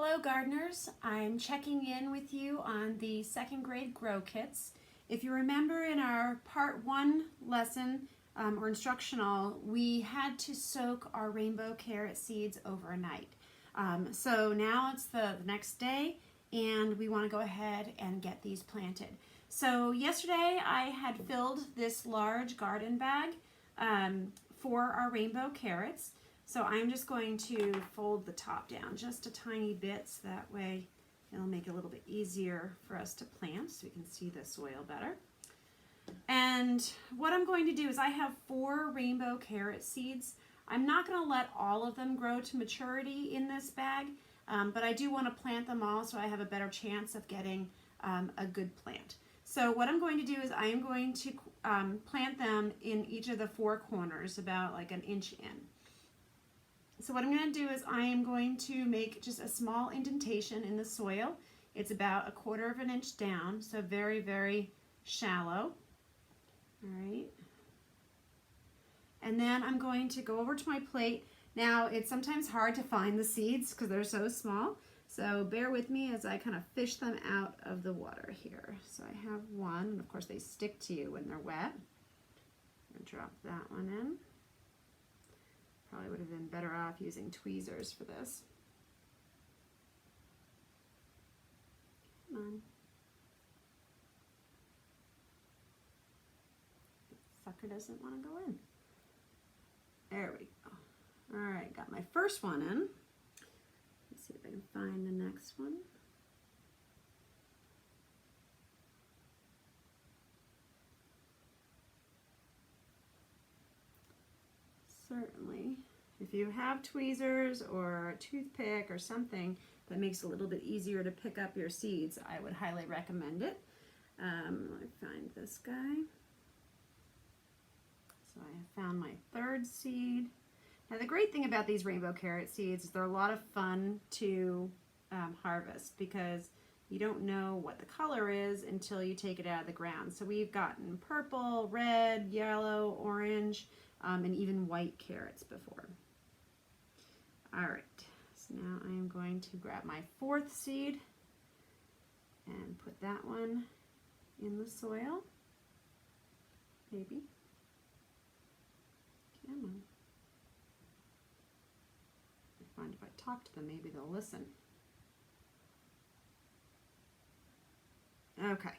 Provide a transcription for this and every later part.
Hello gardeners, I'm checking in with you on the second grade grow kits. If you remember in our part 1 lesson or instructional, we had to soak our rainbow carrot seeds overnight. So now it's the next day and we want to go ahead and get these planted. So yesterday I had filled this large garden bag for our rainbow carrots. So I'm just going to fold the top down just a tiny bit so that way it'll make it a little bit easier for us to plant so we can see the soil better. And what I'm going to do is I have 4 rainbow carrot seeds. I'm not going to let all of them grow to maturity in this bag, but I do want to plant them all so I have a better chance of getting a good plant. So what I'm going to do is I am going to plant them in each of the 4 corners, about like an inch in. So what I'm going to do is I am going to make just a small indentation in the soil. It's about 1/4 of an inch down, so very, very shallow. All right. And then I'm going to go over to my plate. Now, it's sometimes hard to find the seeds because they're so small. So bear with me as I kind of fish them out of the water here. So I have one, and of course they stick to you when they're wet. I'm going to drop that one in. Probably would have been better off using tweezers for this. Come on. Sucker doesn't want to go in. There we go. All right, got my first one in. Let's see if I can find the next one. Certainly, if you have tweezers or a toothpick or something that makes it a little bit easier to pick up your seeds, I would highly recommend it. Let me find this guy. So I have found my 3rd seed. Now the great thing about these rainbow carrot seeds is they're a lot of fun to harvest because you don't know what the color is until you take it out of the ground. So we've gotten purple, red, yellow, orange, and even white carrots before. All right, so now I am going to grab my 4th seed and put that one in the soil. Maybe. Come on. I find if I talk to them, maybe they'll listen. Okay,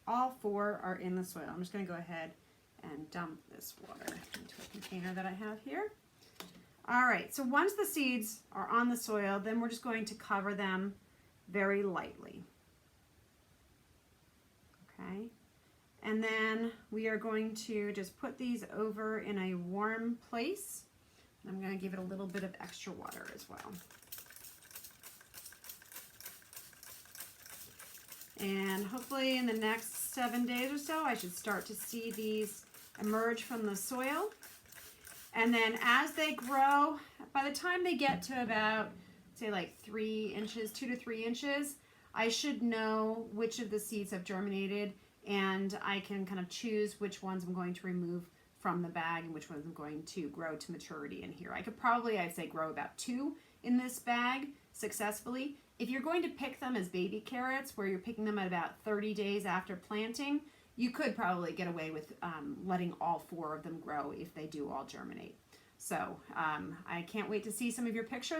all 4 are in the soil. I'm just going to go ahead and dump this water into a container that I have here. All right, so once the seeds are on the soil, then we're just going to cover them very lightly. Okay, and then we are going to just put these over in a warm place. I'm going to give it a little bit of extra water as well. And hopefully in the next 7 days or so, I should start to see these emerge from the soil. And then as they grow, by the time they get to about, say like 3 inches, 2 to 3 inches, I should know which of the seeds have germinated, and I can kind of choose which ones I'm going to remove from the bag and which ones I'm going to grow to maturity in here. I could probably, I'd say, grow about 2 in this bag successfully. If you're going to pick them as baby carrots, where you're picking them at about 30 days after planting, you could probably get away with letting all 4 of them grow if they do all germinate. So I can't wait to see some of your pictures.